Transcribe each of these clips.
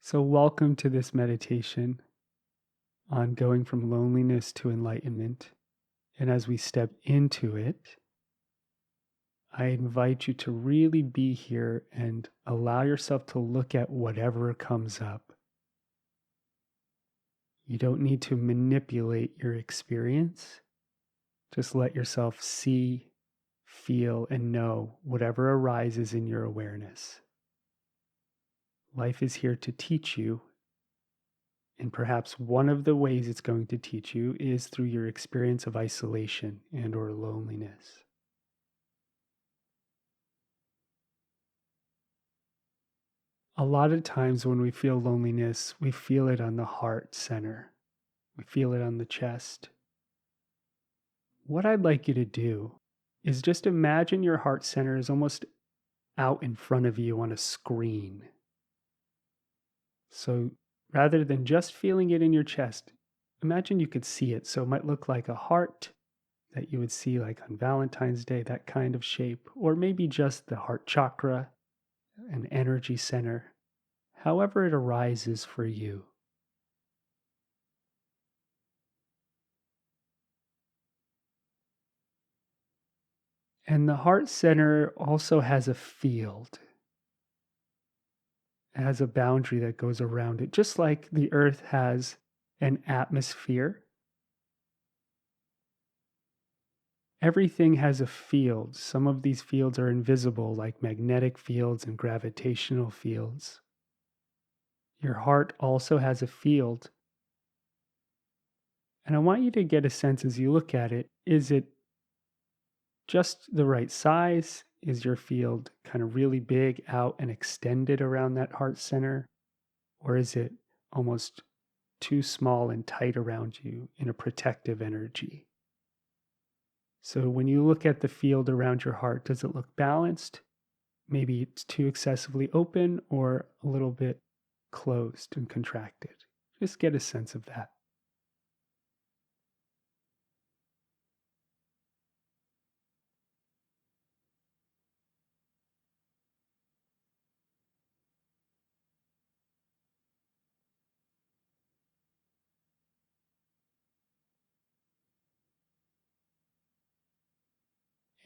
So, welcome to this meditation on going from loneliness to enlightenment. And as we step into it, I invite you to really be here and allow yourself to look at whatever comes up. You don't need to manipulate your experience. Just let yourself see, feel, and know whatever arises in your awareness. Life is here to teach you. And perhaps one of the ways it's going to teach you is through your experience of isolation and or loneliness. A lot of times when we feel loneliness, we feel it on the heart center. We feel it on the chest. What I'd like you to do is just imagine your heart center is almost out in front of you on a screen. So rather than just feeling it in your chest, imagine you could see it. So it might look like a heart that you would see like on Valentine's Day, that kind of shape, or maybe just the heart chakra, an energy center, however it arises for you. And the heart center also has a field. It has a boundary that goes around it, just like the earth has an atmosphere. Everything has a field. Some of these fields are invisible, like magnetic fields and gravitational fields. Your heart also has a field. And I want you to get a sense as you look at it, is it just the right size? Is your field kind of really big out and extended around that heart center? Or is it almost too small and tight around you in a protective energy? So when you look at the field around your heart, does it look balanced? Maybe it's too excessively open or a little bit closed and contracted. Just get a sense of that.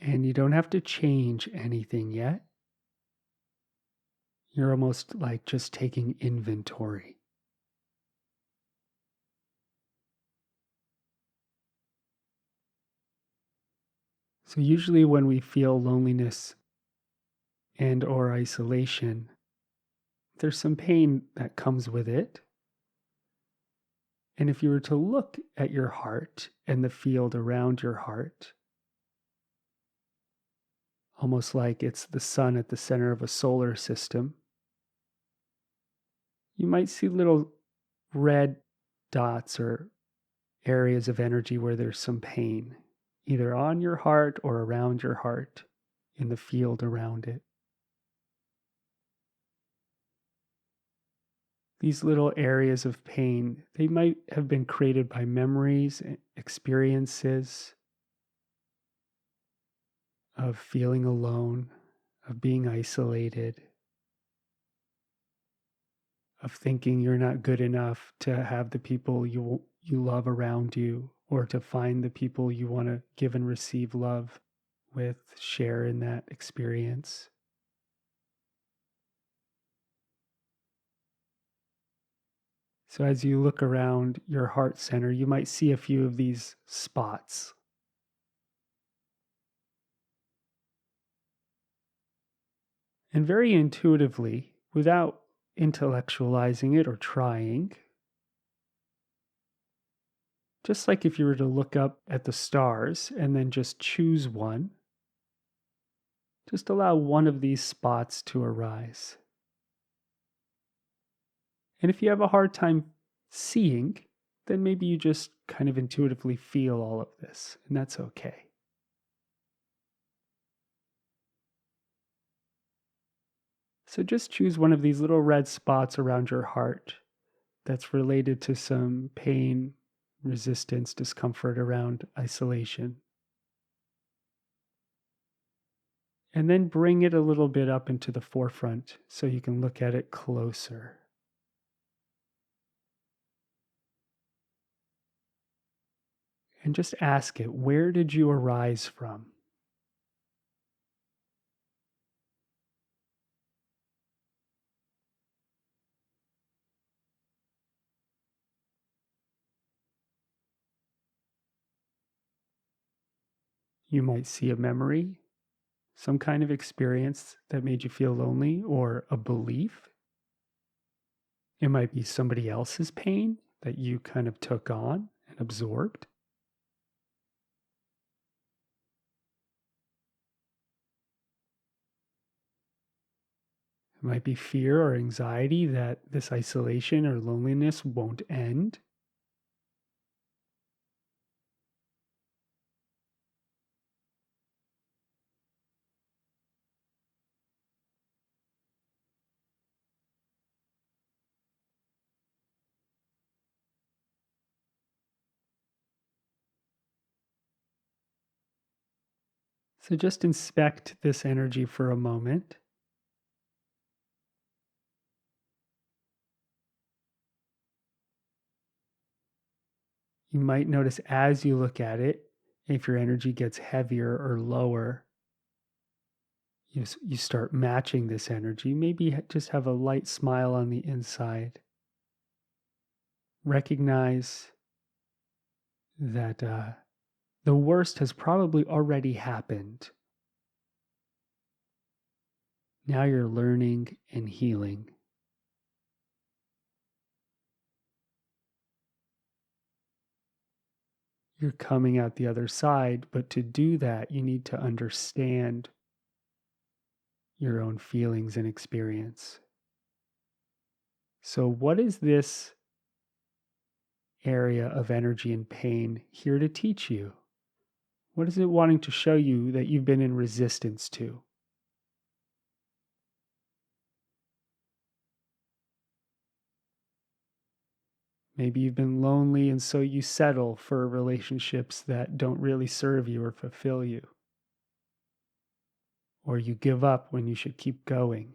And you don't have to change anything yet. You're almost like just taking inventory. So usually when we feel loneliness and or isolation, there's some pain that comes with it. And if you were to look at your heart and the field around your heart, almost like it's the sun at the center of a solar system, you might see little red dots or areas of energy where there's some pain, either on your heart or around your heart in the field around it. These little areas of pain, they might have been created by memories, experiences of feeling alone, of being isolated, of thinking you're not good enough to have the people you love around you or to find the people you want to give and receive love with, share in that experience. So as you look around your heart center, you might see a few of these spots. And very intuitively, without intellectualizing it or trying, just like if you were to look up at the stars and then just choose one, just allow one of these spots to arise. And if you have a hard time seeing, then maybe you just kind of intuitively feel all of this, and that's okay. So just choose one of these little red spots around your heart that's related to some pain, resistance, discomfort around isolation. And then bring it a little bit up into the forefront so you can look at it closer. and just ask it, where did you arise from? You might see a memory, some kind of experience that made you feel lonely, or a belief. It might be somebody else's pain that you kind of took on and absorbed. It might be fear or anxiety that this isolation or loneliness won't end. So just inspect this energy for a moment. You might notice as you look at it, if your energy gets heavier or lower, you start matching this energy. Maybe just have a light smile on the inside. Recognize that the worst has probably already happened. Now you're learning and healing. You're coming out the other side, but to do that, you need to understand your own feelings and experience. So, what is this area of energy and pain here to teach you? What is it wanting to show you that you've been in resistance to? Maybe you've been lonely and so you settle for relationships that don't really serve you or fulfill you. Or you give up when you should keep going.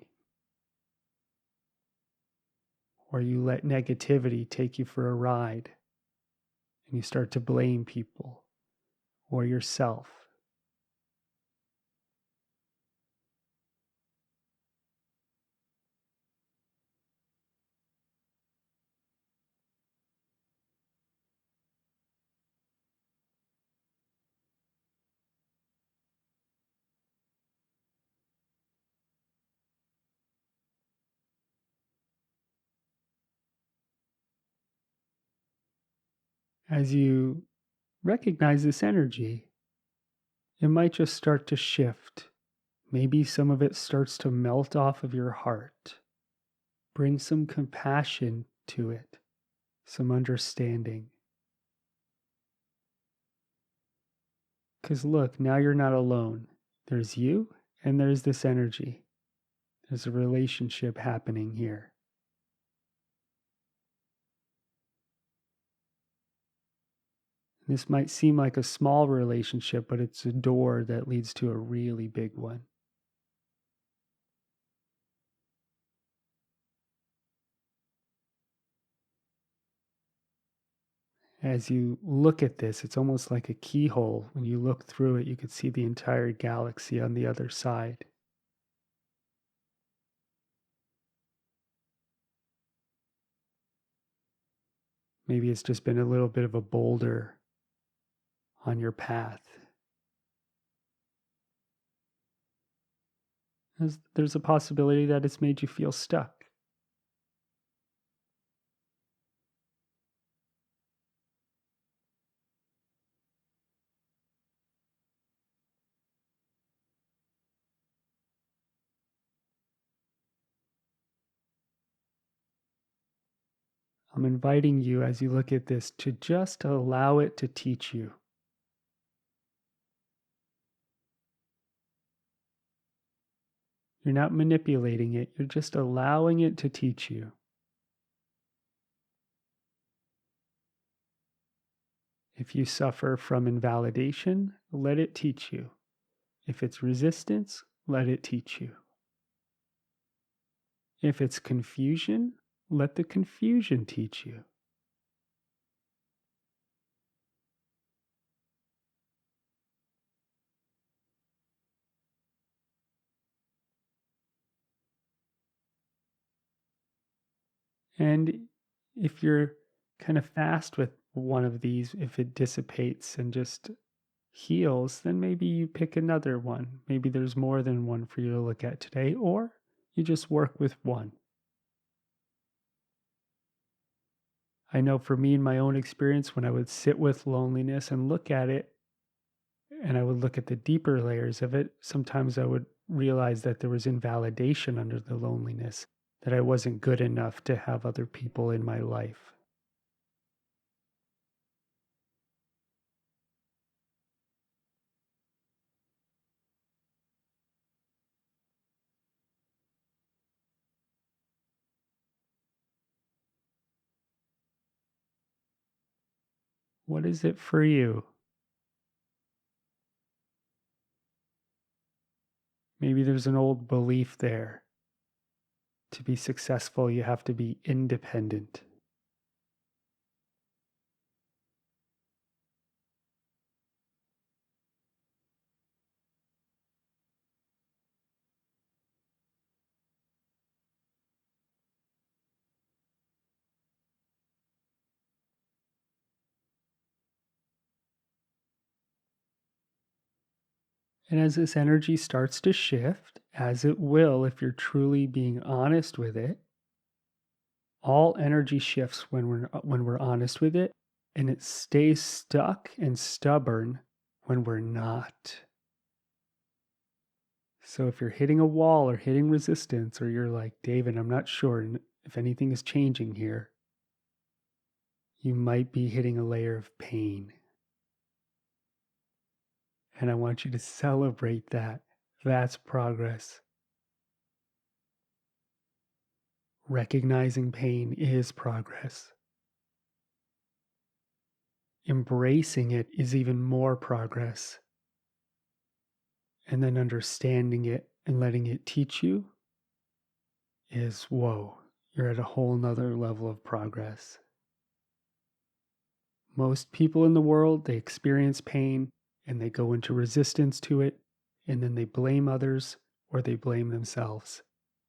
Or you let negativity take you for a ride and you start to blame people or yourself. As you recognize this energy, it might just start to shift. Maybe some of it starts to melt off of your heart. Bring some compassion to it, some understanding. Because look, now you're not alone. There's you and there's this energy. There's a relationship happening here. This might seem like a small relationship, but it's a door that leads to a really big one. As you look at this, it's almost like a keyhole. When you look through it, you can see the entire galaxy on the other side. Maybe it's just been a little bit of a boulder on your path. There's a possibility that it's made you feel stuck. I'm inviting you as you look at this to just allow it to teach you. You're not manipulating it, you're just allowing it to teach you. If you suffer from invalidation, let it teach you. If it's resistance, let it teach you. If it's confusion, let the confusion teach you. And if you're kind of fast with one of these, if it dissipates and just heals, then maybe you pick another one. Maybe there's more than one for you to look at today, or you just work with one. I know for me, in my own experience, when I would sit with loneliness and look at it, and I would look at the deeper layers of it, sometimes I would realize that there was invalidation under the loneliness, that I wasn't good enough to have other people in my life. What is it for you? Maybe there's an old belief there. To be successful, you have to be independent. And as this energy starts to shift, as it will if you're truly being honest with it, all energy shifts when we're honest with it, and it stays stuck and stubborn when we're not. So if you're hitting a wall or hitting resistance, or you're like, David, I'm not sure if anything is changing here, you might be hitting a layer of pain. And I want you to celebrate that. That's progress. Recognizing pain is progress. Embracing it is even more progress. And then understanding it and letting it teach you is whoa, you're at a whole nother level of progress. Most people in the world, they experience pain and they go into resistance to it, and then they blame others or they blame themselves.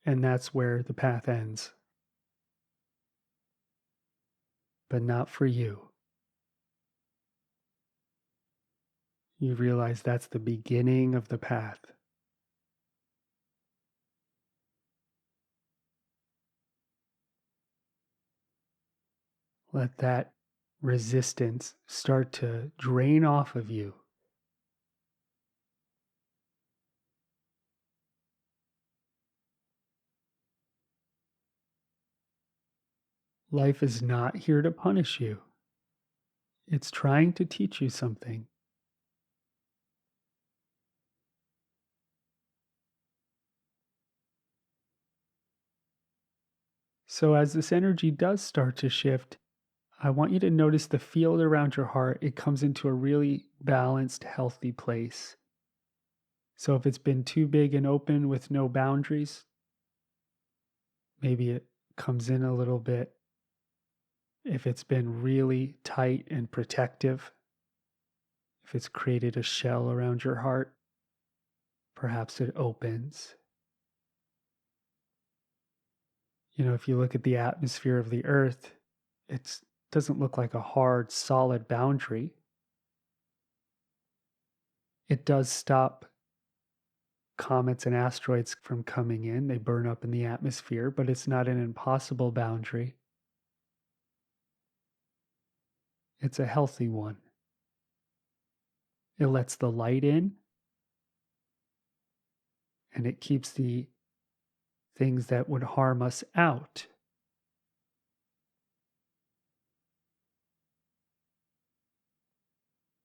And that's where the path ends. But not for you. You realize that's the beginning of the path. Let that resistance start to drain off of you. Life is not here to punish you. It's trying to teach you something. So, as this energy does start to shift, I want you to notice the field around your heart. It comes into a really balanced, healthy place. So, if it's been too big and open with no boundaries, maybe it comes in a little bit. If it's been really tight and protective, if it's created a shell around your heart, perhaps it opens. If you look at the atmosphere of the earth, it doesn't look like a hard, solid boundary. It does stop comets and asteroids from coming in. They burn up in the atmosphere, but it's not an impossible boundary. It's a healthy one. It lets the light in and it keeps the things that would harm us out.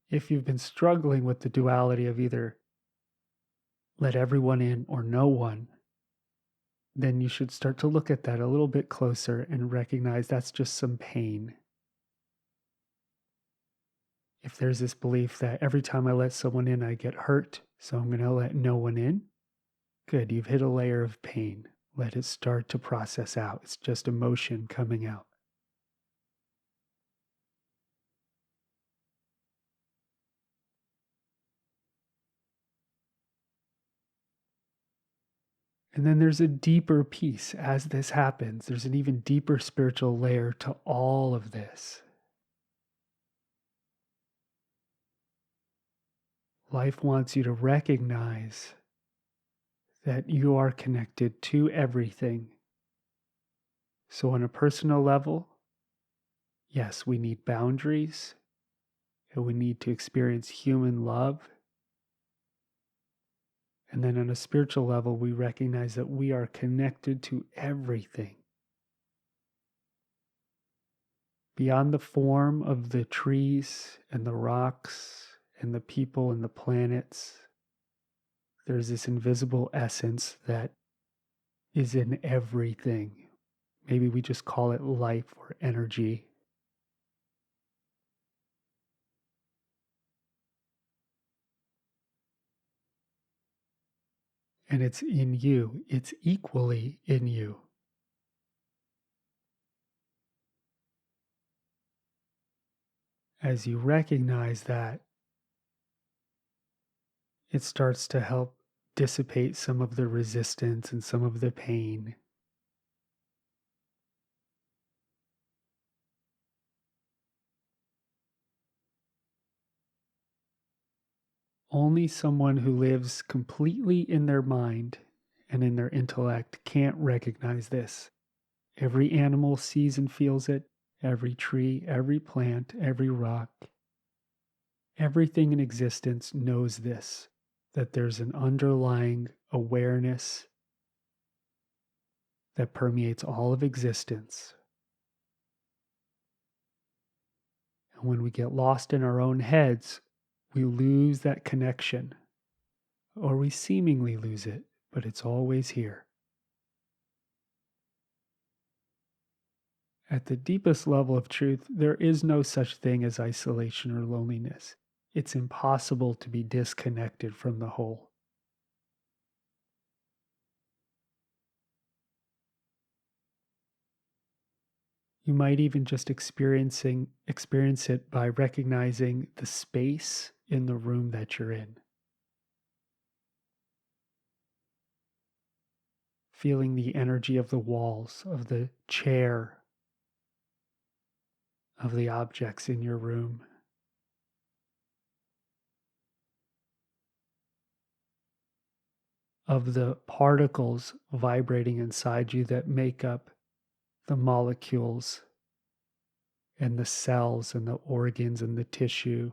If you've been struggling with the duality of either let everyone in or no one, then you should start to look at that a little bit closer and recognize that's just some pain. If there's this belief that every time I let someone in, I get hurt, so I'm going to let no one in, good, you've hit a layer of pain. Let it start to process out. It's just emotion coming out. And then there's a deeper piece as this happens. There's an even deeper spiritual layer to all of this. Life wants you to recognize that you are connected to everything. So, on a personal level, yes, we need boundaries and we need to experience human love. And then on a spiritual level, we recognize that we are connected to everything. Beyond the form of the trees and the rocks and the people and the planets, there's this invisible essence that is in everything. Maybe we just call it life or energy. And it's in you, it's equally in you. As you recognize that, it starts to help dissipate some of the resistance and some of the pain. Only someone who lives completely in their mind and in their intellect can't recognize this. Every animal sees and feels it, every tree, every plant, every rock, everything in existence knows this, that there's an underlying awareness that permeates all of existence. And when we get lost in our own heads, we lose that connection, or we seemingly lose it, but it's always here. At the deepest level of truth, there is no such thing as isolation or loneliness. It's impossible to be disconnected from the whole. You might even just experience it by recognizing the space in the room that you're in. Feeling the energy of the walls, of the chair, of the objects in your room. Of the particles vibrating inside you that make up the molecules and the cells and the organs and the tissue,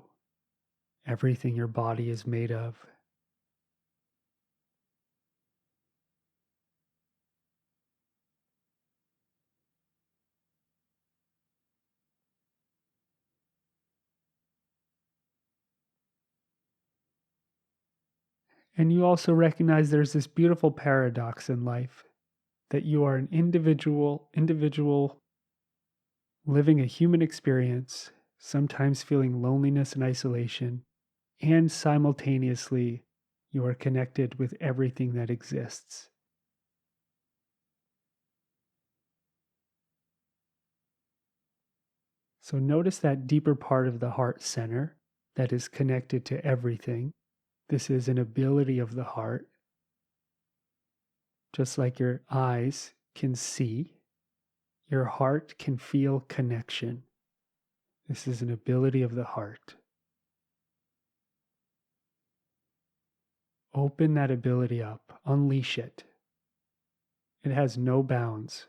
everything your body is made of. And you also recognize there's this beautiful paradox in life that you are an individual living a human experience, sometimes feeling loneliness and isolation, and simultaneously you are connected with everything that exists. So notice that deeper part of the heart center that is connected to everything. This is an ability of the heart, just like your eyes can see, your heart can feel connection. This is an ability of the heart. Open that ability up, unleash it. It has no bounds.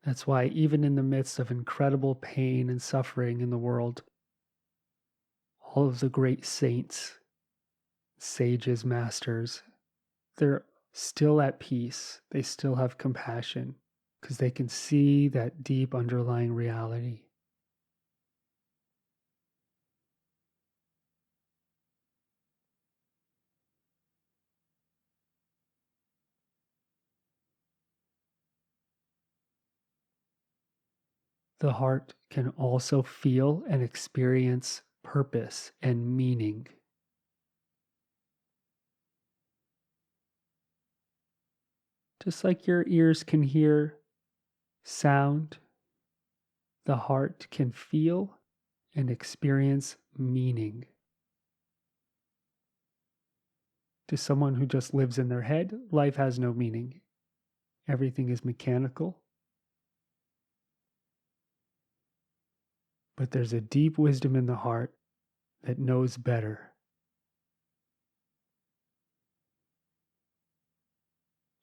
That's why, even in the midst of incredible pain and suffering in the world, all of the great saints, sages, masters, they're still at peace. They still have compassion because they can see that deep underlying reality. The heart can also feel and experience purpose and meaning. Just like your ears can hear sound, the heart can feel and experience meaning. To someone who just lives in their head, life has no meaning. Everything is mechanical. But there's a deep wisdom in the heart that knows better.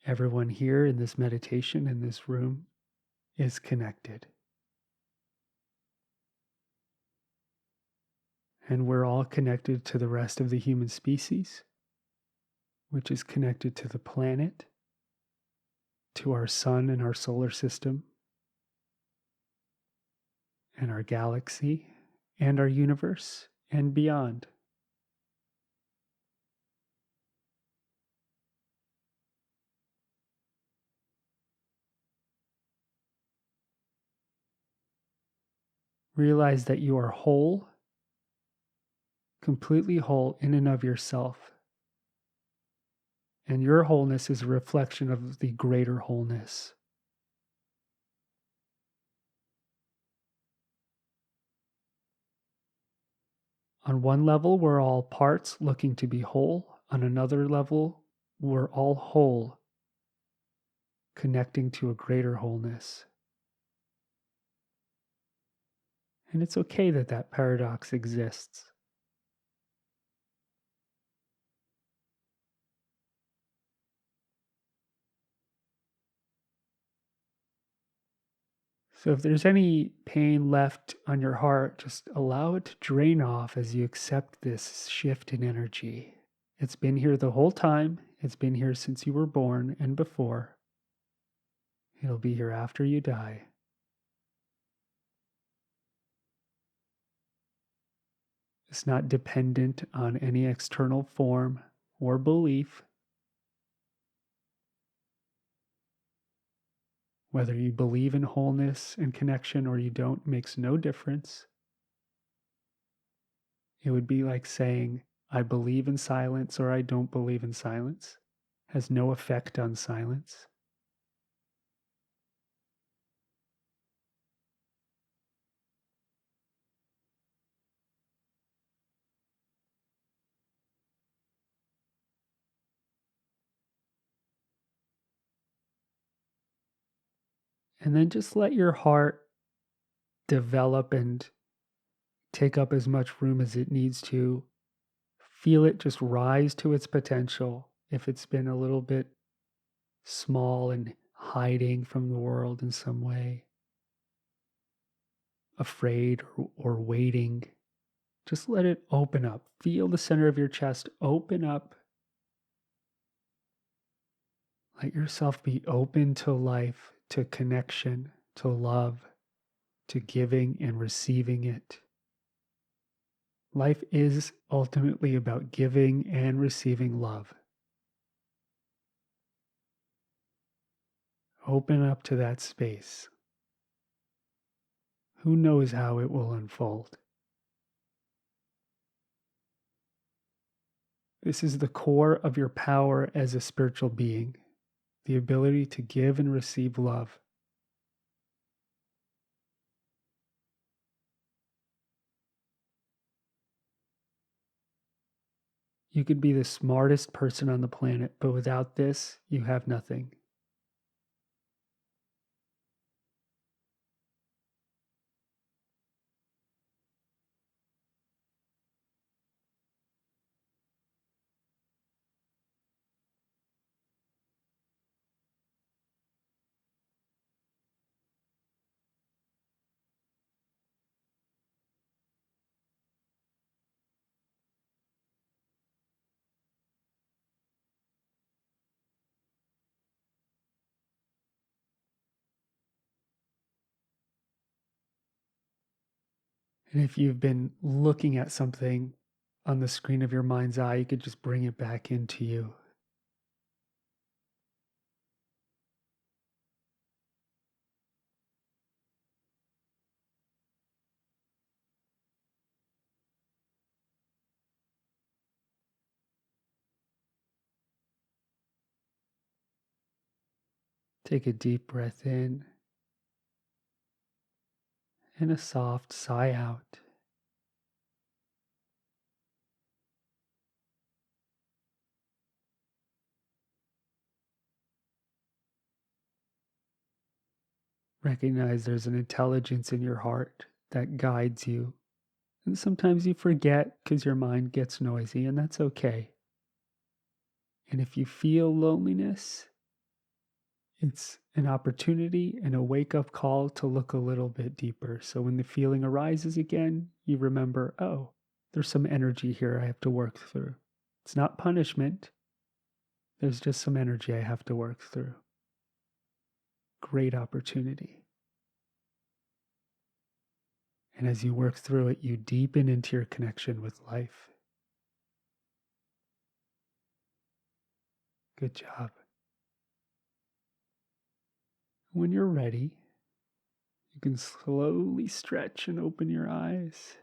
Everyone here in this meditation, in this room, is connected. And we're all connected to the rest of the human species, which is connected to the planet, to our sun and our solar system, and our galaxy, and our universe, and beyond. Realize that you are whole, completely whole in and of yourself. And your wholeness is a reflection of the greater wholeness. On one level, we're all parts looking to be whole. On another level, we're all whole, connecting to a greater wholeness. And it's okay that that paradox exists. So if there's any pain left on your heart, just allow it to drain off as you accept this shift in energy. It's been here the whole time. It's been here since you were born and before. It'll be here after you die. It's not dependent on any external form or belief. Whether you believe in wholeness and connection or you don't makes no difference. It would be like saying, I believe in silence or I don't believe in silence. Has no effect on silence. And then just let your heart develop and take up as much room as it needs to. Feel it just rise to its potential. If it's been a little bit small and hiding from the world in some way, afraid or waiting, just let it open up. Feel the center of your chest open up. Let yourself be open to life, to connection, to love, to giving and receiving it. Life is ultimately about giving and receiving love. Open up to that space. Who knows how it will unfold? This is the core of your power as a spiritual being, the ability to give and receive love. You could be the smartest person on the planet, but without this, you have nothing. And if you've been looking at something on the screen of your mind's eye, you could just bring it back into you. Take a deep breath in and a soft sigh out. Recognize there's an intelligence in your heart that guides you. And sometimes you forget because your mind gets noisy, and that's okay. And if you feel loneliness, it's an opportunity and a wake up call to look a little bit deeper. So when the feeling arises again, you remember, oh, there's some energy here I have to work through. It's not punishment, there's just some energy I have to work through. Great opportunity. And as you work through it, you deepen into your connection with life. Good job. When you're ready, you can slowly stretch and open your eyes.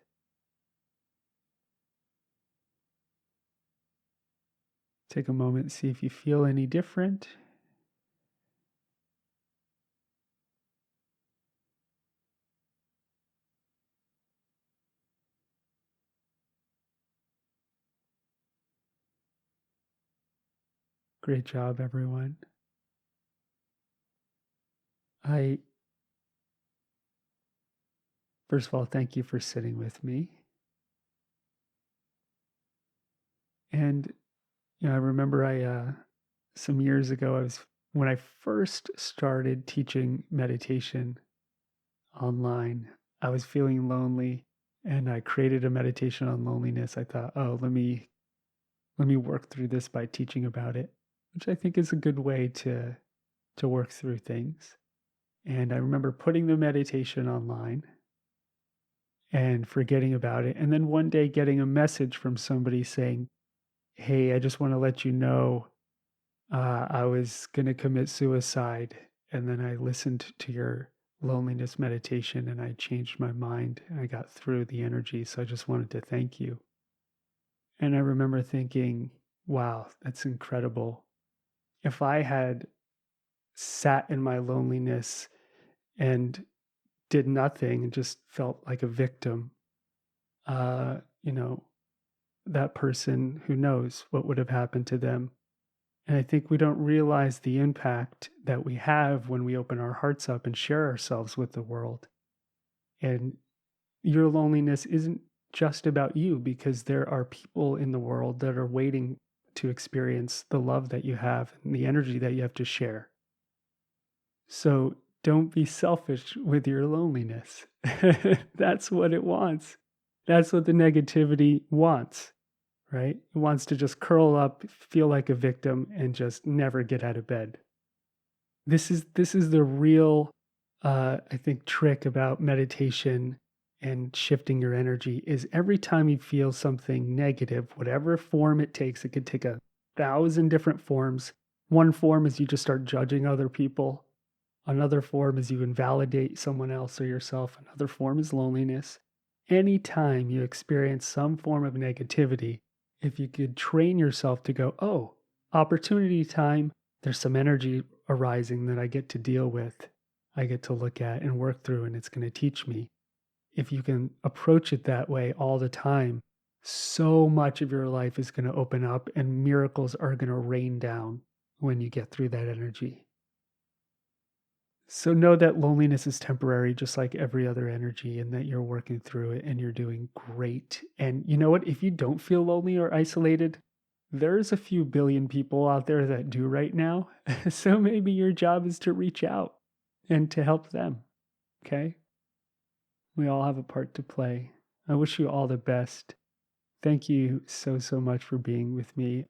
Take a moment and see if you feel any different. Great job, everyone. I, first of all, thank you for sitting with me. And, I remember some years ago, when I first started teaching meditation online, I was feeling lonely and I created a meditation on loneliness. I thought, oh, let me work through this by teaching about it, which I think is a good way to work through things. And I remember putting the meditation online and forgetting about it. And then one day getting a message from somebody saying, hey, I just want to let you know I was going to commit suicide. And then I listened to your loneliness meditation and I changed my mind and I got through the energy. So I just wanted to thank you. And I remember thinking, wow, that's incredible. If I had sat in my loneliness and did nothing and just felt like a victim, uh, you know, that person, who knows what would have happened to them. And I think we don't realize the impact that we have when we open our hearts up and share ourselves with the world. And your loneliness isn't just about you because there are people in the world that are waiting to experience the love that you have and the energy that you have to share. So don't be selfish with your loneliness. That's what it wants. That's what the negativity wants, right? It wants to just curl up, feel like a victim, and just never get out of bed. This is the real, I think, trick about meditation and shifting your energy is every time you feel something negative, whatever form it takes, it could take 1,000 different forms. One form is you just start judging other people. Another form is you invalidate someone else or yourself. Another form is loneliness. Anytime you experience some form of negativity, if you could train yourself to go, oh, opportunity time, there's some energy arising that I get to deal with, I get to look at and work through, and it's going to teach me. If you can approach it that way all the time, so much of your life is going to open up and miracles are going to rain down when you get through that energy. So know that loneliness is temporary, just like every other energy, and that you're working through it and you're doing great. And you know what? If you don't feel lonely or isolated, there's a few billion people out there that do right now. So maybe your job is to reach out and to help them. Okay? We all have a part to play. I wish you all the best. Thank you so, so much for being with me.